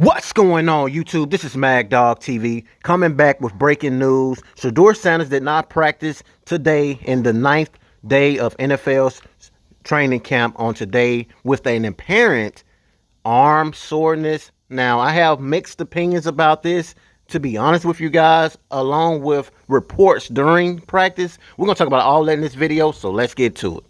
What's going on, YouTube? This is Mag Dog TV coming back with breaking news. Shedeur Sanders did not practice today in the 9th day of NFL's training camp on today with an apparent arm soreness. Now, I have mixed opinions about this, to be honest with you guys, along with reports during practice. We're going to talk about all that in this video, so let's get to it.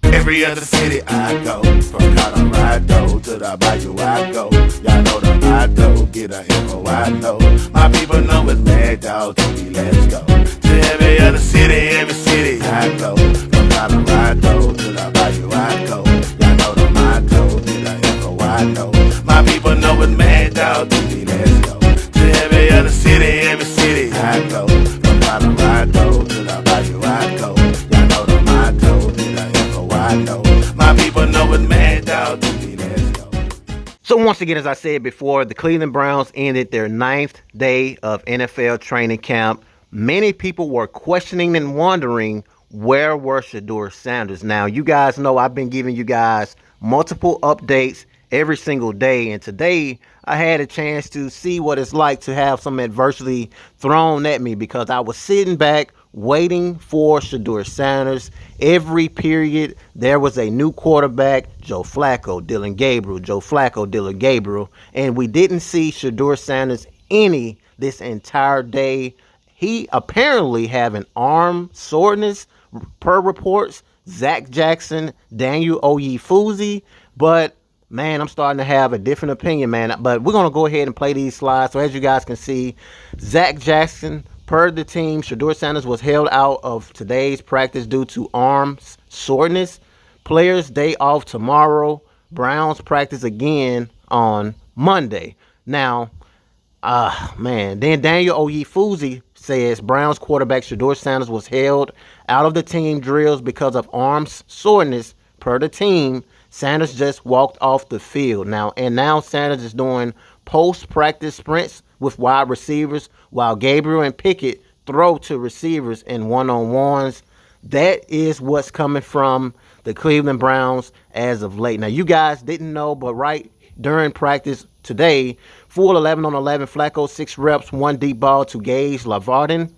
Every other city I go, from Colorado to the Bayou I go. Y'all know the motto, get a info I know. My people know it's Mad Dog TV, let's go. To every other city I go. From Colorado to the Bayou I go. Y'all know the motto, get a info I know. My people know it's Mad Dog TV, let's go. To every other city I go. From Colorado to the Bayou I go. Y'all know the motto, get a info I know. My people know it's Mad Dog TV, let's go. So once again, as I said before, the Cleveland Browns ended their 9th day of NFL training camp. Many people were questioning and wondering, where were Shedeur Sanders? Now, you guys know I've been giving you guys multiple updates every single day, and today I had a chance to see what it's like to have some adversity thrown at me, because I was sitting back waiting for Shedeur Sanders. Every period there was a new quarterback, Joe Flacco, Dylan Gabriel, Joe Flacco, Dylan Gabriel, and we didn't see Shedeur Sanders any this entire day. He apparently have an arm soreness per reports, Zach Jackson, Daniel Oyefuzi, but man, I'm starting to have a different opinion, man. But we're going to go ahead and play these slides. So as you guys can see, Zach Jackson, per the team, Shedeur Sanders was held out of today's practice due to arm soreness. Players day off tomorrow. Browns practice again on Monday. Now, man, then Daniel Oyefuzi says Browns quarterback Shedeur Sanders was held out of the team drills because of arm soreness. Per the team, Sanders just walked off the field. Now Sanders is doing post-practice sprints with wide receivers while Gabriel and Pickett throw to receivers in one-on-ones. That is what's coming from the Cleveland Browns as of late. Now, you guys didn't know, but right during practice today, full 11 on 11, Flacco 6 reps, 1 deep ball to Gage Lavardin.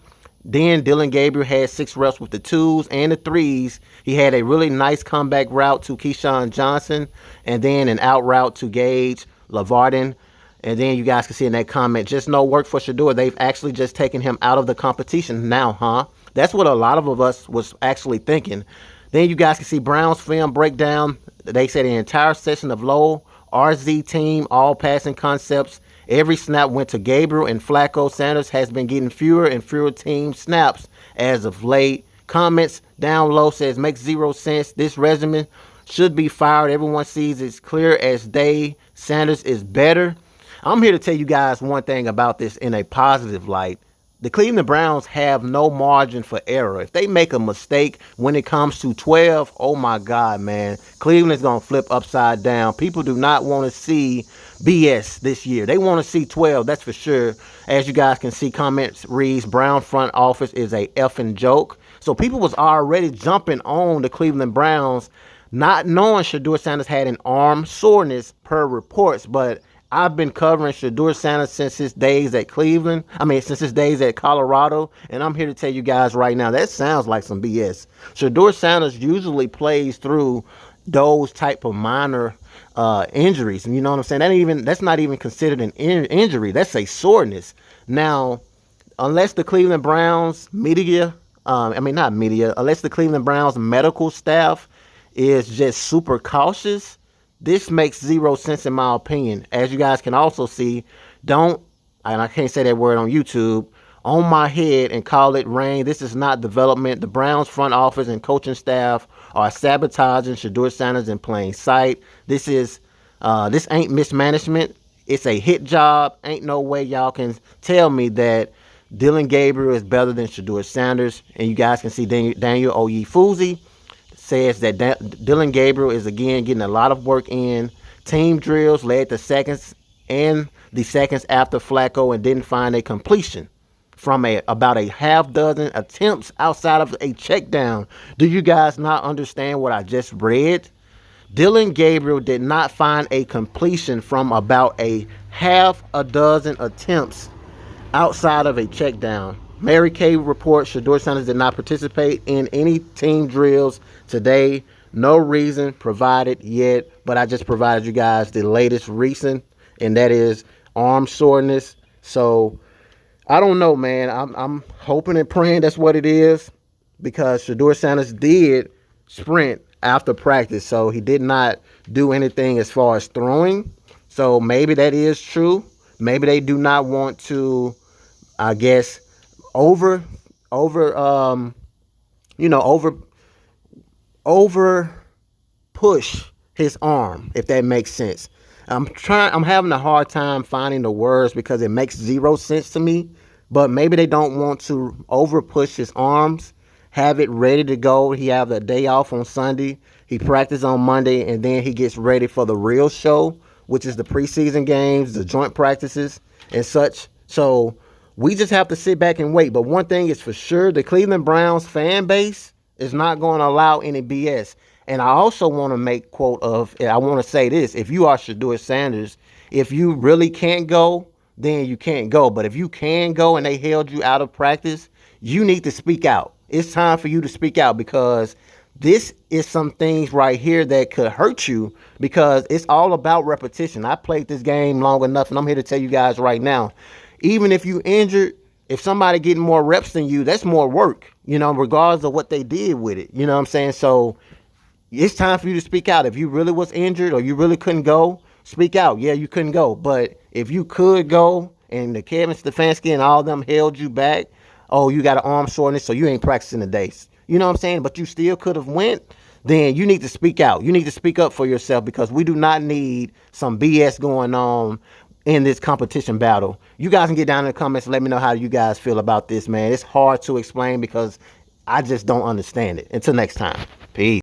Then Dylan Gabriel had 6 reps with the 2s and the 3s. He had a really nice comeback route to Keyshawn Johnson, and then an out route to Gage Lavardin. And then you guys can see in that comment, just no work for Shedeur. They've actually just taken him out of the competition now, huh? That's what a lot of us was actually thinking. Then you guys can see Browns film breakdown. They said an entire session of low RZ team, all passing concepts. Every snap went to Gabriel and Flacco. Sanders has been getting fewer and fewer team snaps as of late. Comments down low says, makes zero sense. This regimen should be fired. Everyone sees it's clear as day. Sanders is better. I'm here to tell you guys one thing about this in a positive light. The Cleveland Browns have no margin for error. If they make a mistake when it comes to 12, oh my God, man, Cleveland's going to flip upside down. People do not want to see BS this year. They want to see 12, that's for sure. As you guys can see, comments reads, Brown front office is a effing joke. So people was already jumping on the Cleveland Browns, not knowing Shedeur Sanders had an arm soreness per reports, but I've been covering Shedeur Sanders since his days at Cleveland. Since his days at Colorado. And I'm here to tell you guys right now, that sounds like some BS. Shedeur Sanders usually plays through those type of minor injuries. And you know what I'm saying? That's not even considered an injury. That's a soreness. Now, unless the Cleveland Browns unless the Cleveland Browns medical staff is just super cautious, this makes zero sense in my opinion. As you guys can also see, and I can't say that word on YouTube, on my head and call it rain. This is not development. The Browns front office and coaching staff are sabotaging Shedeur Sanders in plain sight. This ain't mismanagement. It's a hit job. Ain't no way y'all can tell me that Dylan Gabriel is better than Shedeur Sanders. And you guys can see Daniel Oyefuzi says that Dylan Gabriel is again getting a lot of work in. Team drills led the seconds and the seconds after Flacco and didn't find a completion from about a half dozen attempts outside of a check down. Do you guys not understand what I just read? Dylan Gabriel did not find a completion from about a half a dozen attempts outside of a check down. Mary Kay reports Shedeur Sanders did not participate in any team drills today. No reason provided yet, but I just provided you guys the latest reason, and that is arm soreness. So I don't know, man. I'm hoping and praying that's what it is, because Shedeur Sanders did sprint after practice, so he did not do anything as far as throwing. So maybe that is true. Maybe they do not want to, I guess, over over you know over over push his arm, if that makes sense. I'm having a hard time finding the words because it makes zero sense to me. But maybe they don't want to over push his arms, have it ready to go. He have a day off on Sunday. He practice on Monday, and then he gets ready for the real show, which is the preseason games, the joint practices, and such. So we just have to sit back and wait. But one thing is for sure, the Cleveland Browns fan base is not going to allow any BS. And I also want to make quote of, I want to say this: if you are Shedeur Sanders, if you really can't go, then you can't go. But if you can go and they held you out of practice, you need to speak out. It's time for you to speak out, because this is some things right here that could hurt you, because it's all about repetition. I played this game long enough, and I'm here to tell you guys right now, even if you injured, if somebody getting more reps than you, that's more work, regardless of what they did with it. You know what I'm saying? So it's time for you to speak out. If you really was injured or you really couldn't go, speak out. Yeah, you couldn't go. But if you could go and the Kevin Stefanski and all of them held you back, oh, you got an arm soreness, so you ain't practicing today. You know what I'm saying? But you still could have went, then you need to speak out. You need to speak up for yourself, because we do not need some BS going on in this competition battle. You guys can get down in the comments and let me know how you guys feel about this, man. It's hard to explain because I just don't understand it. Until next time. Peace.